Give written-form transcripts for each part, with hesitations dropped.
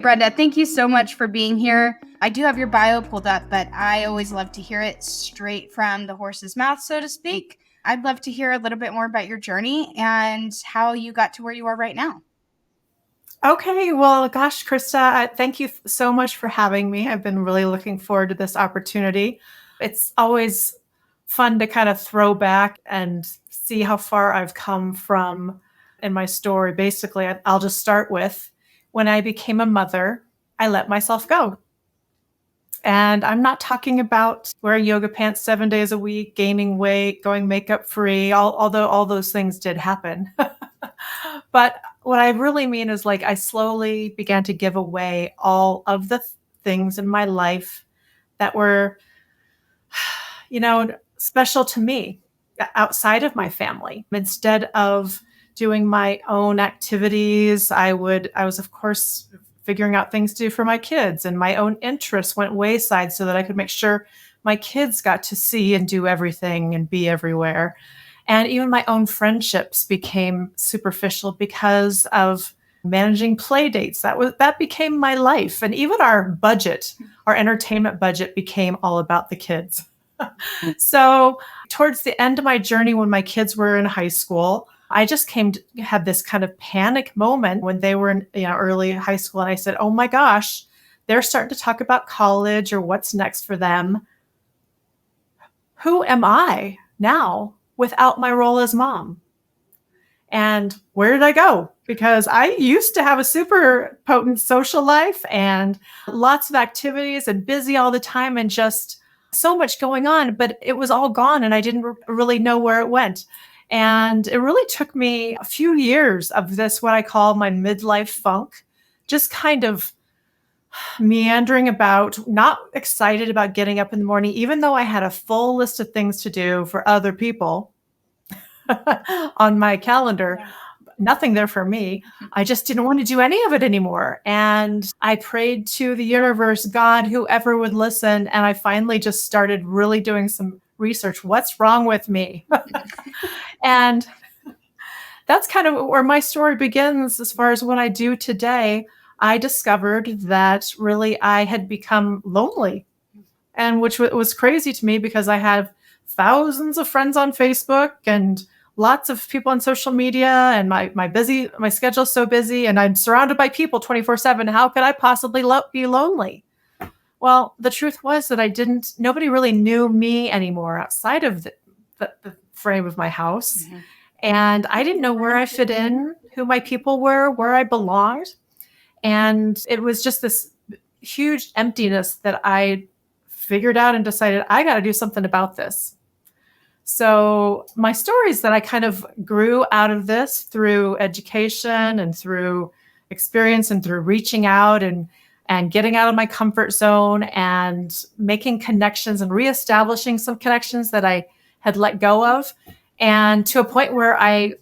Brenda, thank you so much for being here. I do have your bio pulled up, but I always love to hear it straight from the horse's mouth, so to speak. I'd love to hear a little bit more about your journey and how you got to where you are right now. Okay, well, gosh, Krysta, thank you so much for having me. I've been really looking forward to this opportunity. It's always fun to kind of throw back and see how far I've come from in my story. Basically, I'll just start with when I became a mother, I let myself go. And I'm not talking about wearing yoga pants 7 days a week, gaining weight, going makeup free, although all those things did happen. But what I really mean is like I slowly began to give away all of the things in my life that were, special to me outside of my family. Instead of doing my own activities, I was, of course, figuring out things to do for my kids, and my own interests went wayside so that I could make sure my kids got to see and do everything and be everywhere. And even my own friendships became superficial because of managing play dates. That became my life. And even our entertainment budget became all about the kids. So towards the end of my journey, when my kids were in high school, I just had this kind of panic moment when they were in early high school. And I said, oh my gosh, they're starting to talk about college or what's next for them. Who am I now without my role as mom? And where did I go? Because I used to have a super potent social life and lots of activities and busy all the time and just so much going on, but it was all gone and I didn't really know where it went. And it really took me a few years of this, what I call my midlife funk, just kind of meandering about, not excited about getting up in the morning, even though I had a full list of things to do for other people on my calendar. Yeah. Nothing there for me. I just didn't want to do any of it anymore. And I prayed to the universe, God, whoever would listen. And I finally just started really doing some research. What's wrong with me? And that's kind of where my story begins as far as what I do today. I discovered that really I had become lonely, and which was crazy to me because I have thousands of friends on Facebook and lots of people on social media, and my schedule's so busy and I'm surrounded by people 24/7. How could I possibly be lonely? Well, the truth was that nobody really knew me anymore outside of the frame of my house. Mm-hmm. And I didn't know where I fit in, who my people were, where I belonged. And it was just this huge emptiness that I figured out and decided I got to do something about this. So my story is that I kind of grew out of this through education and through experience and through reaching out and getting out of my comfort zone and making connections and reestablishing some connections that I had let go of, and to a point where I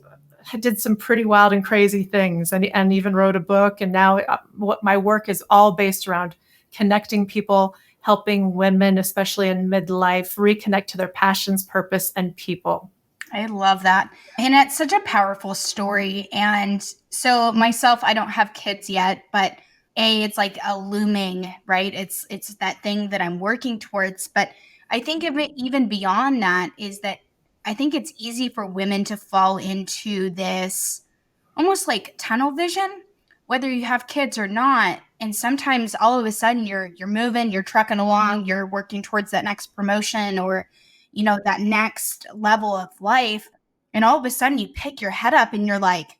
did some pretty wild and crazy things and even wrote a book. And now what my work is all based around connecting people, helping women, especially in midlife, reconnect to their passions, purpose, and people. I love that. And it's such a powerful story. And so myself, I don't have kids yet, but it's like a looming, right? It's that thing that I'm working towards. But I think of it even beyond that is that I think it's easy for women to fall into this almost like tunnel vision, whether you have kids or not. And sometimes all of a sudden you're moving, you're trucking along, you're working towards that next promotion or, that next level of life. And all of a sudden you pick your head up and you're like,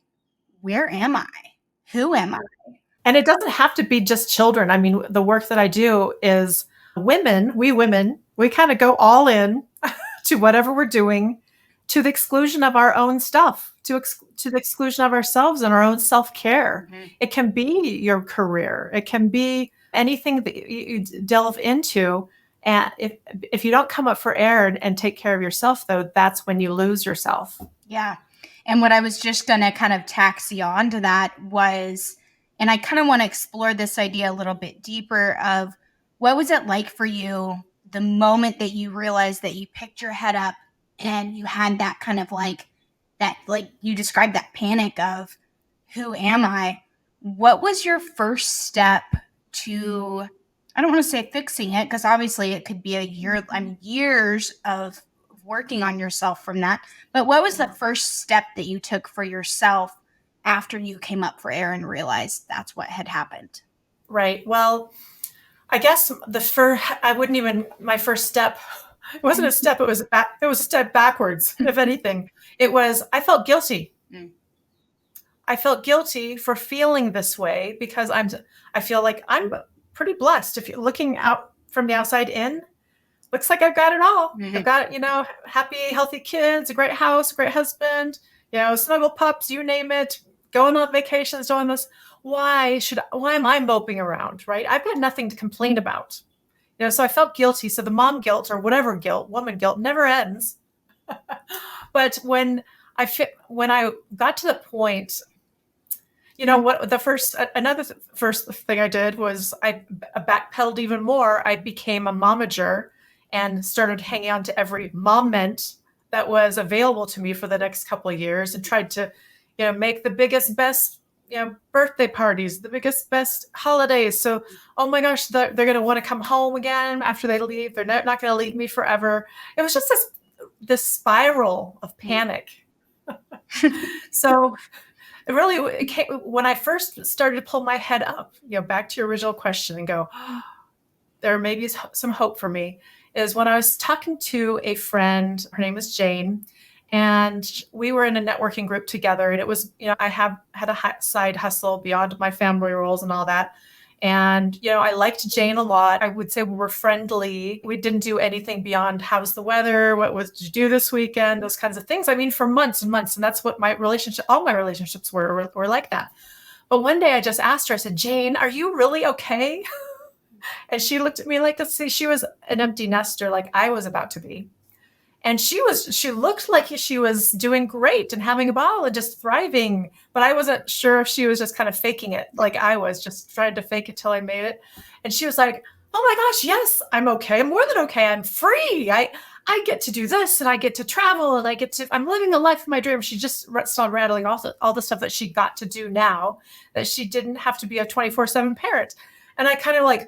where am I? Who am I? And it doesn't have to be just children. I mean, the work that I do is women, we kind of go all in to whatever we're doing, to the exclusion of our own stuff, to the exclusion of ourselves and our own self-care. Mm-hmm. It can be your career. It can be anything that you delve into. And if you don't come up for air and take care of yourself, though, that's when you lose yourself. Yeah. And what I was just going to kind of taxi on to that was, and I kind of want to explore this idea a little bit deeper of what was it like for you the moment that you realized that you picked your head up and you had that kind of like you described that panic of who am I? What was your first step to, I don't want to say fixing it, because obviously it could be a year, I mean, years of working on yourself from that. But what was the first step that you took for yourself after you came up for air and realized that's what had happened? Right. Well, I guess I wouldn't even, my first step, it wasn't a step, it was a step backwards, if anything. I felt guilty. Mm. I felt guilty for feeling this way because I feel like I'm pretty blessed. If you're looking out from the outside in, looks like I've got it all. Mhm. I've got, happy, healthy kids, a great house, a great husband, snuggle pups, you name it, going on vacations, doing this. Why am I moping around, right? I've got nothing to complain about. So I felt guilty. So the mom guilt or whatever guilt, woman guilt never ends. But when I got to the point, what another first thing I did was I backpedaled even more. I became a momager and started hanging on to every moment that was available to me for the next couple of years and tried to, make the biggest, best, birthday parties, the biggest, best holidays. So, oh my gosh, they're going to want to come home again after they leave. They're not going to leave me forever. It was just this spiral of panic. So it really came when I first started to pull my head up, back to your original question and go, there may be some hope for me, is when I was talking to a friend, her name is Jane, and we were in a networking group together. And it was, I had a side hustle beyond my family roles and all that. And, I liked Jane a lot. I would say we were friendly. We didn't do anything beyond how's the weather? Did you do this weekend? Those kinds of things. I mean, for months and months. And that's what all my relationships were like that. But one day I just asked her, I said, Jane, are you really okay? And she looked at me like, let's see, she was an empty nester like I was about to be. And she looked like she was doing great and having a ball and just thriving. But I wasn't sure if she was just kind of faking it like I was, just trying to fake it till I made it. And she was like, oh my gosh, yes, I'm okay. I'm more than okay. I'm free. I get to do this and I get to travel and I'm living the life of my dream. She just started rattling off all the stuff that she got to do now, that she didn't have to be a 24/7 parent. And I kind of like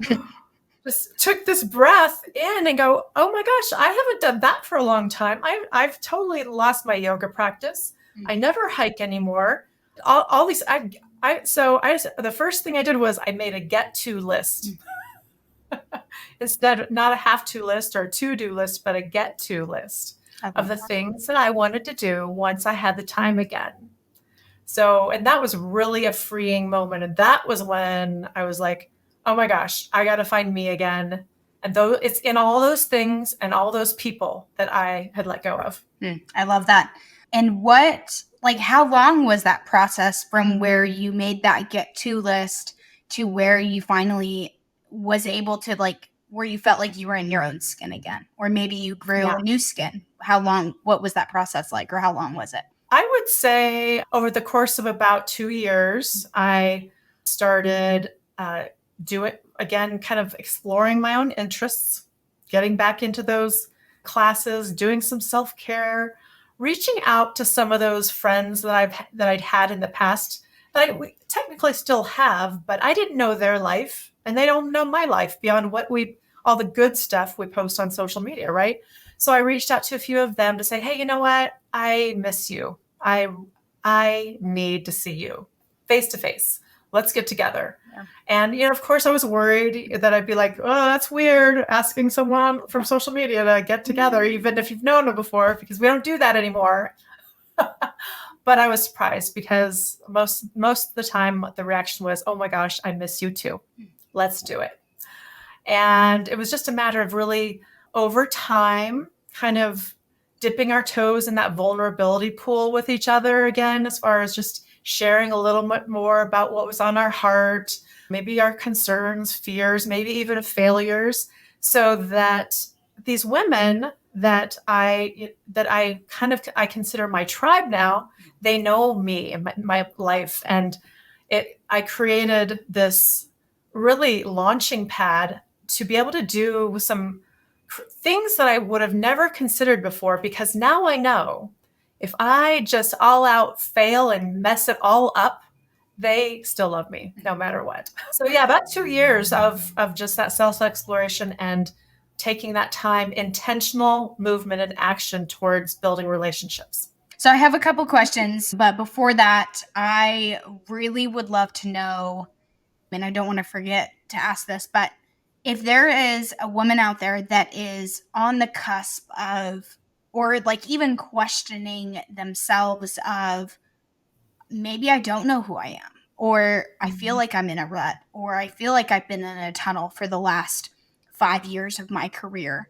just took this breath in and go, oh my gosh, I haven't done that for a long time. I've totally lost my yoga practice. I never hike anymore. All these, the first thing I did was I made a get to list. Instead, not a have to list or a to-do list, but a get to list of the things that I wanted to do once I had the time again. So, and that was really a freeing moment. And that was when I was like, oh my gosh, I got to find me again. And though it's in all those things and all those people that I had let go of. I love that. And how long was that process from where you made that get to list to where you finally was able to where you felt like you were in your own skin again, or maybe you grew a new skin? What was that process like, or how long was it? I would say over the course of about 2 years, I started do it again, kind of exploring my own interests, getting back into those classes, doing some self-care, reaching out to some of those friends that I'd had in the past that we technically still have, but I didn't know their life and they don't know my life beyond all the good stuff we post on social media, right? So I reached out to a few of them to say, hey, you know what? I miss you. I need to see you face to face. Let's get together. Yeah. And, of course, I was worried that I'd be like, oh, that's weird, asking someone from social media to get together, even if you've known them before, because we don't do that anymore. But I was surprised because most of the time the reaction was, oh my gosh, I miss you too. Let's do it. And it was just a matter of really over time kind of dipping our toes in that vulnerability pool with each other again, as far as just sharing a little bit more about what was on our heart, maybe our concerns, fears, maybe even failures, so that these women that I consider my tribe now, they know me and my life. And I created this really launching pad to be able to do some things that I would have never considered before, because now I know if I just all out fail and mess it all up, they still love me no matter what. So yeah, about 2 years of just that self-exploration and taking that time, intentional movement and action towards building relationships. So I have a couple questions, but before that, I really would love to know, and I don't want to forget to ask this, but if there is a woman out there that is on the cusp of, or like even questioning themselves of, maybe I don't know who I am, or I feel like I'm in a rut, or I feel like I've been in a tunnel for the last 5 years of my career.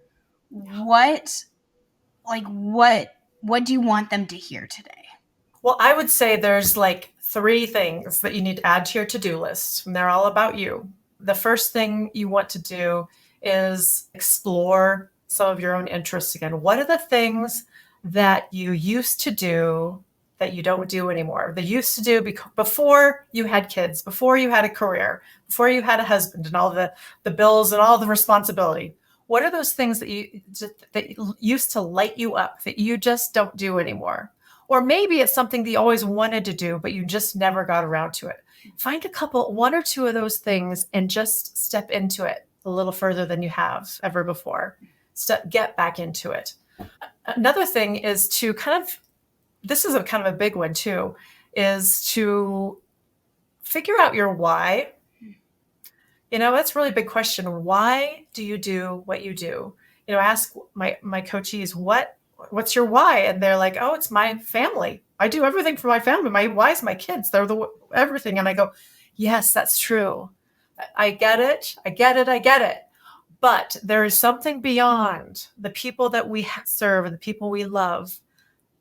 What, what do you want them to hear today? Well, I would say there's like 3 things that you need to add to your to-do list, and they're all about you. The first thing you want to do is explore some of your own interests again. What are the things that you used to do that you don't do anymore? That you used to do before you had kids, before you had a career, before you had a husband and all the bills and all the responsibility. What are those things that used to light you up that you just don't do anymore? Or maybe it's something that you always wanted to do, but you just never got around to it. Find one or two of those things and just step into it a little further than you have ever before. Get back into it. Another thing is to this is kind of a big one too, is to figure out your why. That's a really big question. Why do you do what you do? Ask my coachees, what's your why? And they're like, oh, it's my family. I do everything for my family. My why is my kids. They're everything. And I go, yes, that's true. I get it. I get it. I get it. But there is something beyond the people that we serve and the people we love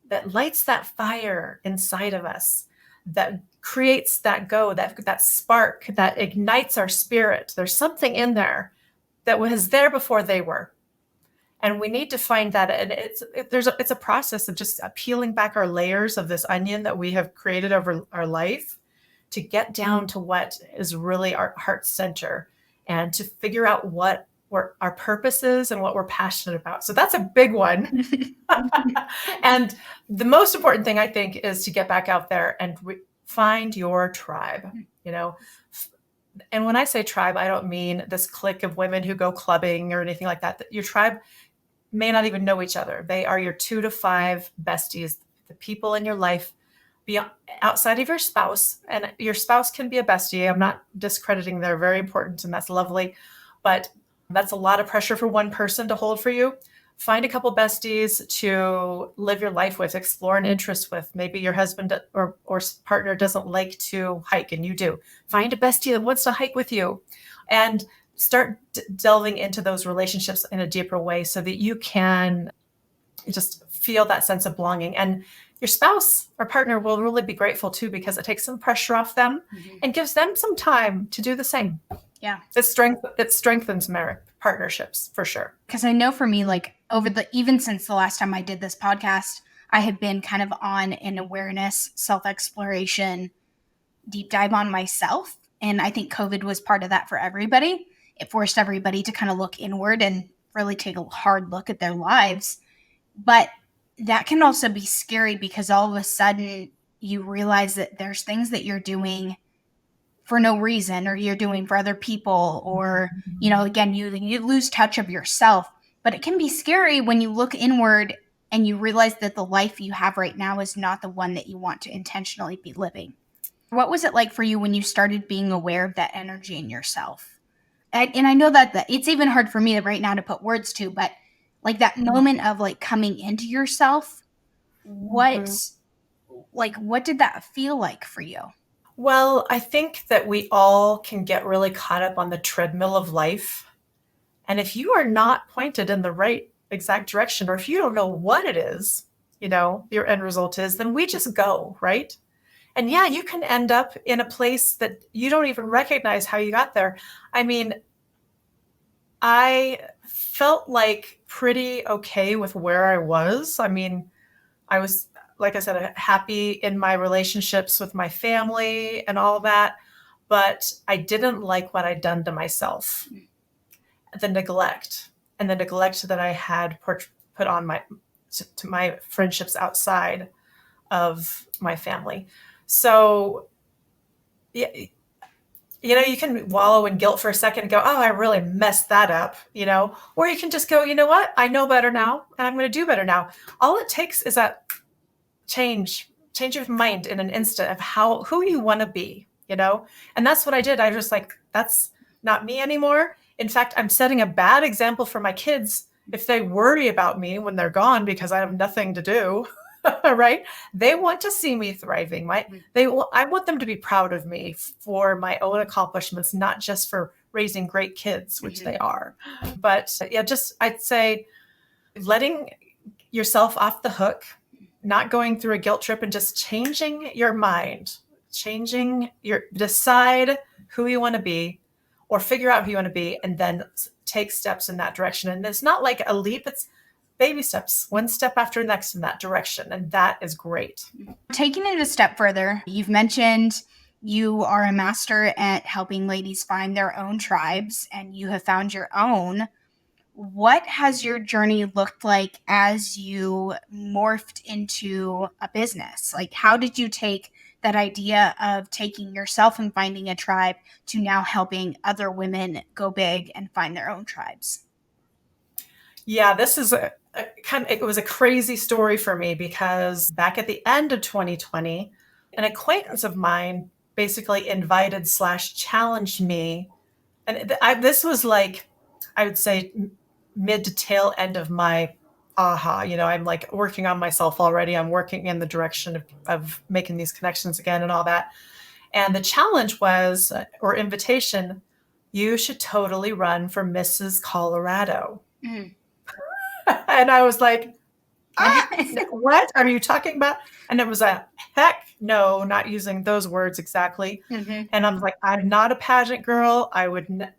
that lights that fire inside of us, that creates that spark, that ignites our spirit. There's something in there that was there before they were. And we need to find that. And it's a process of just peeling back our layers of this onion that we have created over our life to get down to what is really our heart center and to figure out what our purpose is and what we're passionate about. So that's a big one. And the most important thing, I think, is to get back out there and find your tribe, And when I say tribe, I don't mean this clique of women who go clubbing or anything like that. Your tribe may not even know each other. They are your 2 to 5 besties, the people in your life beyond, outside of your spouse. And your spouse can be a bestie. I'm not discrediting. They're very important and that's lovely. But that's a lot of pressure for one person to hold for you. Find a couple besties to live your life with, explore an interest with. Maybe your husband or partner doesn't like to hike and you do. Find a bestie that wants to hike with you. And start delving into those relationships in a deeper way so that you can just feel that sense of belonging. And your spouse or partner will really be grateful too, because it takes some pressure off them and gives them some time to do the same. Yeah. It strengthens marriage partnerships for sure. Because I know for me, like even since the last time I did this podcast, I have been kind of on an awareness, self-exploration, deep dive on myself. And I think COVID was part of that for everybody. It forced everybody to kind of look inward and really take a hard look at their lives. But that can also be scary because all of a sudden you realize that there's things that you're doing for no reason, or you're doing for other people, or, again, you lose touch of yourself. But it can be scary when you look inward and you realize that the life you have right now is not the one that you want to intentionally be living. What was it like for you when you started being aware of that energy in yourself? And I know that it's even hard for me right now to put words to, but like that moment of like coming into yourself, what did that feel like for you? Well, I think that we all can get really caught up on the treadmill of life. And if you are not pointed in the right exact direction, or if you don't know what it is, your end result is, then we just go, right? And yeah, you can end up in a place that you don't even recognize how you got there. I mean, I felt like pretty okay with where I was. I mean, I was, like I said, happy in my relationships with my family and all that, but I didn't like what I'd done to myself. The neglect that I had put on to my friendships outside of my family. So Yeah, you can wallow in guilt for a second and go, oh, I really messed that up, or you can just go, you know what? I know better now and I'm going to do better now. All it takes is that change your mind in an instant of who you want to be, and that's what I did. I was just like, that's not me anymore. In fact, I'm setting a bad example for my kids if they worry about me when they're gone because I have nothing to do. Right? They want to see me thriving. I want them to be proud of me for my own accomplishments, not just for raising great kids, which they are. But yeah, just I'd say letting yourself off the hook, not going through a guilt trip, and just changing your mind, decide who you want to be or figure out who you want to be and then take steps in that direction. And it's not like a leap, it's baby steps, one step after the next in that direction. And that is great. Taking it a step further, you've mentioned you are a master at helping ladies find their own tribes and you have found your own. What has your journey looked like as you morphed into a business? Like, how did you take that idea of taking yourself and finding a tribe to now helping other women go big and find their own tribes? Yeah, this is it was a crazy story for me because back at the end of 2020, an acquaintance of mine basically invited slash challenged me. And this was like, I would say mid to tail end of my aha, I'm like working on myself already. I'm working in the direction of making these connections again and all that. And the challenge was, or invitation, you should totally run for Mrs. Colorado. Mm. And I was like, what are you talking about? And it was a heck no, not using those words exactly. Mm-hmm. And I'm like, I'm not a pageant girl.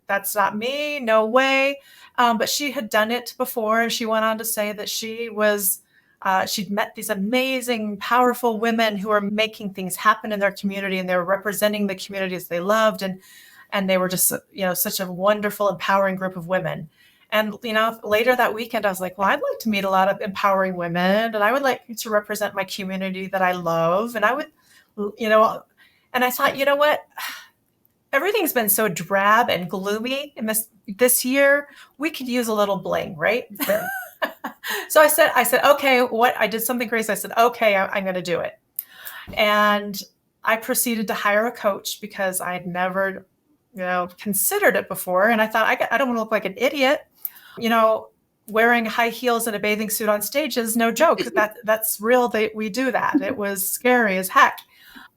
That's not me. No way. But she had done it before. And she went on to say that she'd met these amazing, powerful women who were making things happen in their community and they were representing the communities they loved. And they were just, such a wonderful, empowering group of women. And, later that weekend, I was like, well, I'd like to meet a lot of empowering women and I would like to represent my community that I love. And I would, and I thought, you know what? Everything's been so drab and gloomy in this year. We could use a little bling, right? So I said, okay, I did something crazy. I said, okay, I'm going to do it. And I proceeded to hire a coach because I had never, considered it before. And I thought, I don't want to look like an idiot. Wearing high heels and a bathing suit on stage is no joke. That's real. We do that. It was scary as heck.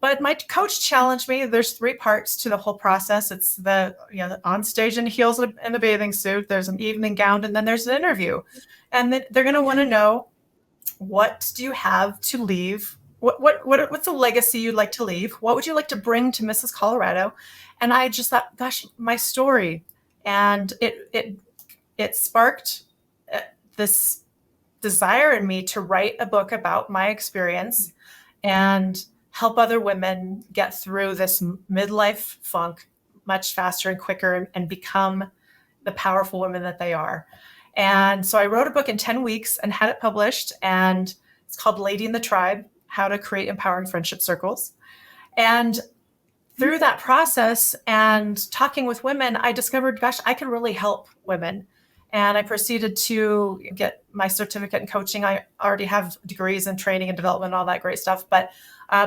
But my coach challenged me. There's 3 parts to the whole process. It's the on stage in heels and a bathing suit. There's an evening gown, and then there's an interview. And then they're going to want to know, what do you have to leave? What's a legacy you'd like to leave? What would you like to bring to Mrs. Colorado? And I just thought, gosh, my story. And it sparked this desire in me to write a book about my experience and help other women get through this midlife funk much faster and quicker and become the powerful women that they are. And so I wrote a book in 10 weeks and had it published, and it's called Lady in the Tribe: How to Create Empowering Friendship Circles. And through that process and talking with women, I discovered, gosh, I can really help women. And I proceeded to get my certificate in coaching. I already have degrees in training and development, all that great stuff, but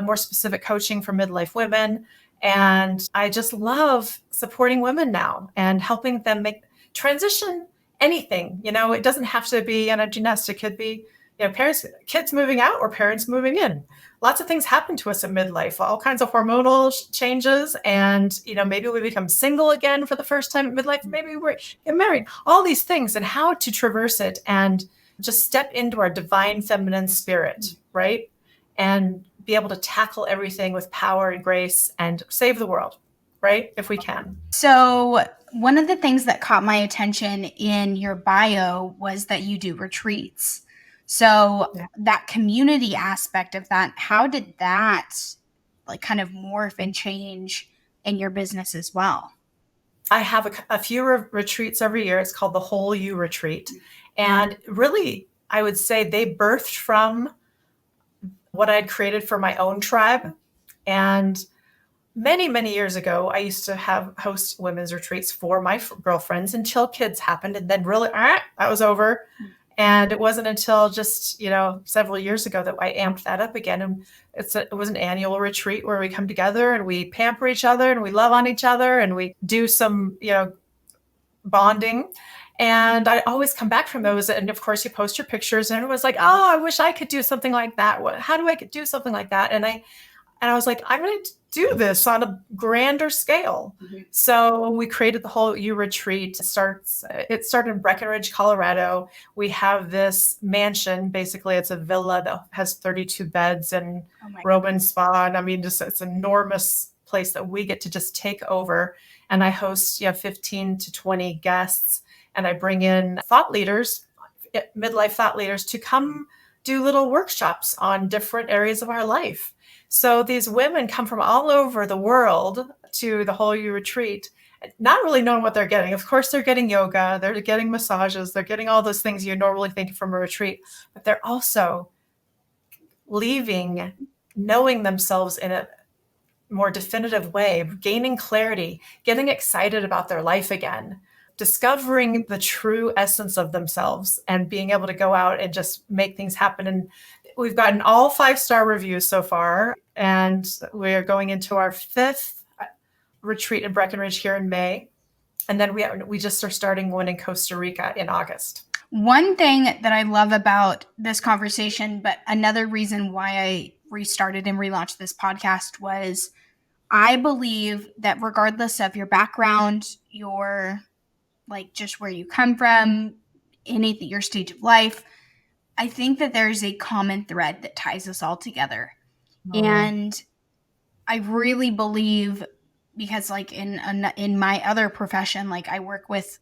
more specific coaching for midlife women. And I just love supporting women now and helping them make transition anything. It doesn't have to be energy nest. It could be, kids moving out or parents moving in. Lots of things happen to us in midlife, all kinds of hormonal changes. And, maybe we become single again for the first time at midlife. Maybe we get married, all these things, and how to traverse it and just step into our divine feminine spirit, right? And be able to tackle everything with power and grace and save the world, right? If we can. So one of the things that caught my attention in your bio was that you do retreats. So that community aspect of that, how did that kind of morph and change in your business as well? I have a few retreats every year. It's called the Whole You Retreat. And really, I would say they birthed from what I'd created for my own tribe. And many, many years ago, I used to host women's retreats for my girlfriends until kids happened. And then really, that was over. And it wasn't until just, several years ago that I amped that up again. And it was an annual retreat where we come together and we pamper each other and we love on each other and we do some, bonding. And I always come back from those. And of course, you post your pictures and it was like, oh, I wish I could do something like that. How do I do something like that? And I was like, I'm going to do this on a grander scale. Mm-hmm. So we created the whole U Retreat. It started in Breckenridge, Colorado. We have this mansion. Basically, it's a villa that has 32 beds and Roman spa. And I mean, just it's an enormous place that we get to just take over. And I host 15 to 20 guests. And I bring in thought leaders, midlife thought leaders, to come do little workshops on different areas of our life. So these women come from all over the world to the whole U Retreat, not really knowing what they're getting. Of course, they're getting yoga, they're getting massages, they're getting all those things you normally think from a retreat, but they're also leaving, knowing themselves in a more definitive way, gaining clarity, getting excited about their life again, discovering the true essence of themselves and being able to go out and just make things happen. And we've gotten all 5-star reviews so far, and we're going into our 5th retreat in Breckenridge here in May. And then we just are starting one in Costa Rica in August. One thing that I love about this conversation, but another reason why I restarted and relaunched this podcast, was I believe that regardless of your background, your just where you come from, your stage of life, I think that there's a common thread that ties us all together. Oh. And I really believe, because in my other profession, I work with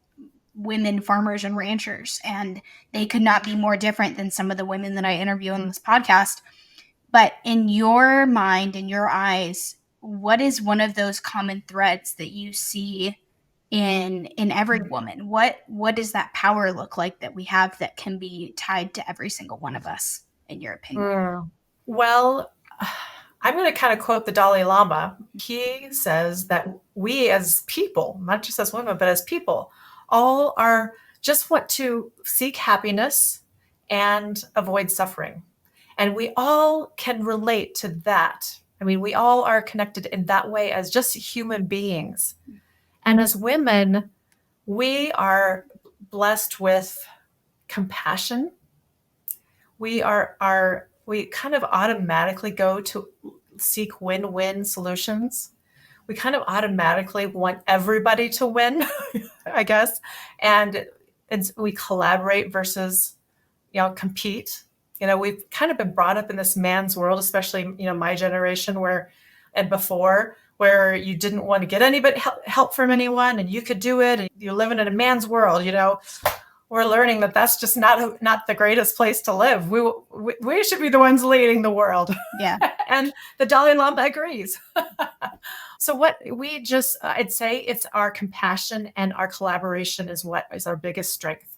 women farmers and ranchers, and they could not be more different than some of the women that I interview on this podcast. But in your mind, in your eyes, what is one of those common threads that you see in every woman? What does that power look like that we have that can be tied to every single one of us, in your opinion? Well, I'm going to kind of quote the Dalai Lama. He says that we as people, not just as women, but as people, all just want to seek happiness and avoid suffering. And we all can relate to that. I mean, we all are connected in that way as just human beings. And as women, we are blessed with compassion. We kind of automatically go to seek win-win solutions. We kind of automatically want everybody to win, I guess. And we collaborate versus, compete. We've kind of been brought up in this man's world, especially, my generation and before, where you didn't want to get anybody help from anyone, and you could do it, and you're living in a man's world. We're learning that that's just not the greatest place to live. We should be the ones leading the world. Yeah. And the Dalai Lama agrees. So I'd say it's our compassion and our collaboration is what is our biggest strength.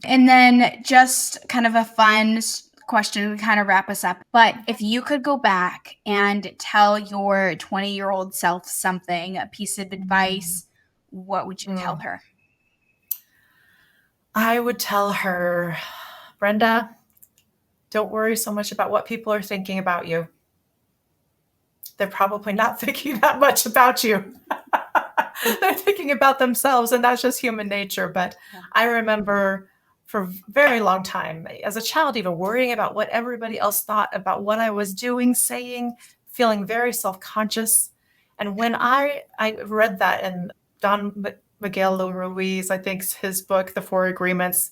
And then just kind of a fun question to kind of wrap us up. But if you could go back and tell your 20-year-old self something, a piece of advice, what would you tell her? I would tell her, Brenda, don't worry so much about what people are thinking about you. They're probably not thinking that much about you. They're thinking about themselves, and that's just human nature. But I remember for a very long time, as a child, even worrying about what everybody else thought about what I was doing, saying, feeling very self-conscious. And when I read that in Don Miguel Ruiz, I think his book, The 4 Agreements,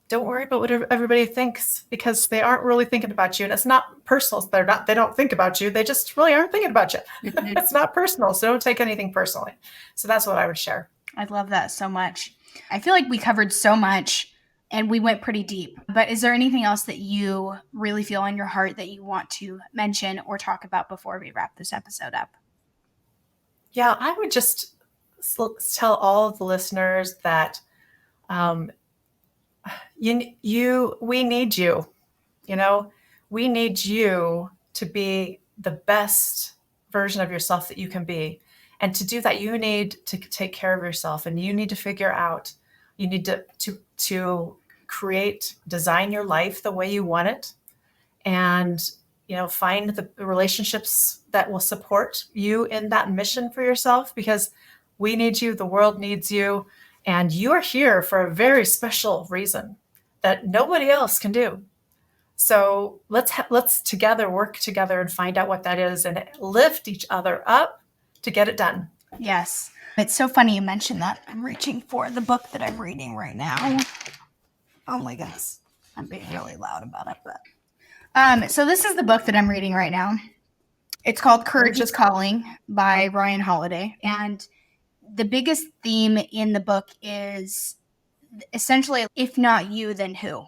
don't worry about what everybody thinks, because they aren't really thinking about you. And it's not personal. They don't think about you. They just really aren't thinking about you. It's not personal. So don't take anything personally. So that's what I would share. I love that so much. I feel like we covered so much and we went pretty deep. But is there anything else that you really feel in your heart that you want to mention or talk about before we wrap this episode up? Yeah, I would just tell all of the listeners that we need you. We need you to be the best version of yourself that you can be. And to do that, you need to take care of yourself, and you need to figure out, you need to create, design your life the way you want it, and find the relationships that will support you in that mission for yourself, because we need you, the world needs you, and you are here for a very special reason that nobody else can do. So let's together work together and find out what that is, and lift each other up to get it done. Yes. It's so funny you mentioned that. I'm reaching for the book that I'm reading right now. Oh my goodness. I'm being really loud about it, but so this is the book that I'm reading right now. It's called Courage is Calling by Ryan Holiday. And the biggest theme in the book is essentially, if not you, then who?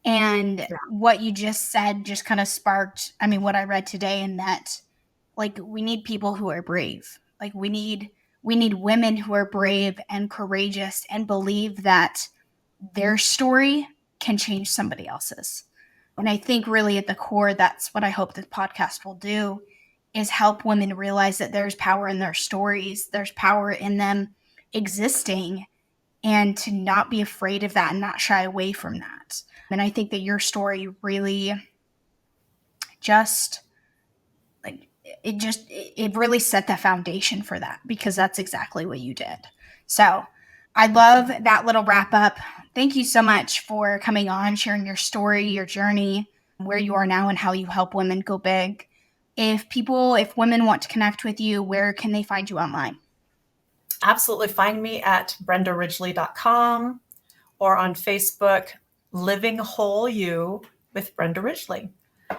And what you just said just kind of sparked, what I read today, in that, like, we need people who are brave. Like, we need women who are brave and courageous and believe that their story can change somebody else's. And I think really at the core, that's what I hope this podcast will do, is help women realize that there's power in their stories. There's power in them existing, and to not be afraid of that and not shy away from that. And I think that your story really just, like, it really set the foundation for that, because that's exactly what you did. So I love that little wrap up. Thank you so much for coming on, sharing your story, your journey, where you are now, and how you help women go big. If women want to connect with you, where can they find you online? Absolutely. Find me at brendaridgley.com, or on Facebook, Living Whole You with Brenda Ridgley.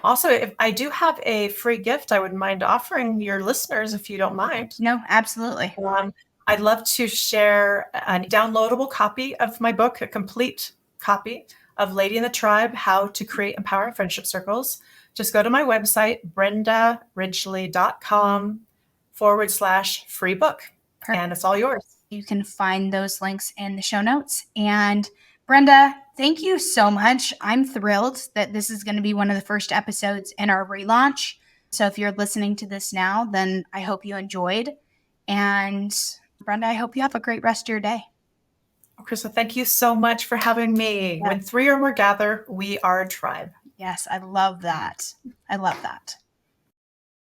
Also, if I do have a free gift I would mind offering your listeners, if you don't mind. No, absolutely. I'd love to share a downloadable copy of my book, a complete copy of Lady in the Tribe, How to Create Empowering Friendship Circles. Just go to my website, brendaridgley.com/free book. Perfect. And it's all yours. You can find those links in the show notes. And Brenda, thank you so much. I'm thrilled that this is going to be one of the first episodes in our relaunch. So if you're listening to this now, then I hope you enjoyed. And Brenda, I hope you have a great rest of your day. Krysta, thank you so much for having me. Yes. When 3 or more gather, we are a tribe. Yes, I love that. I love that.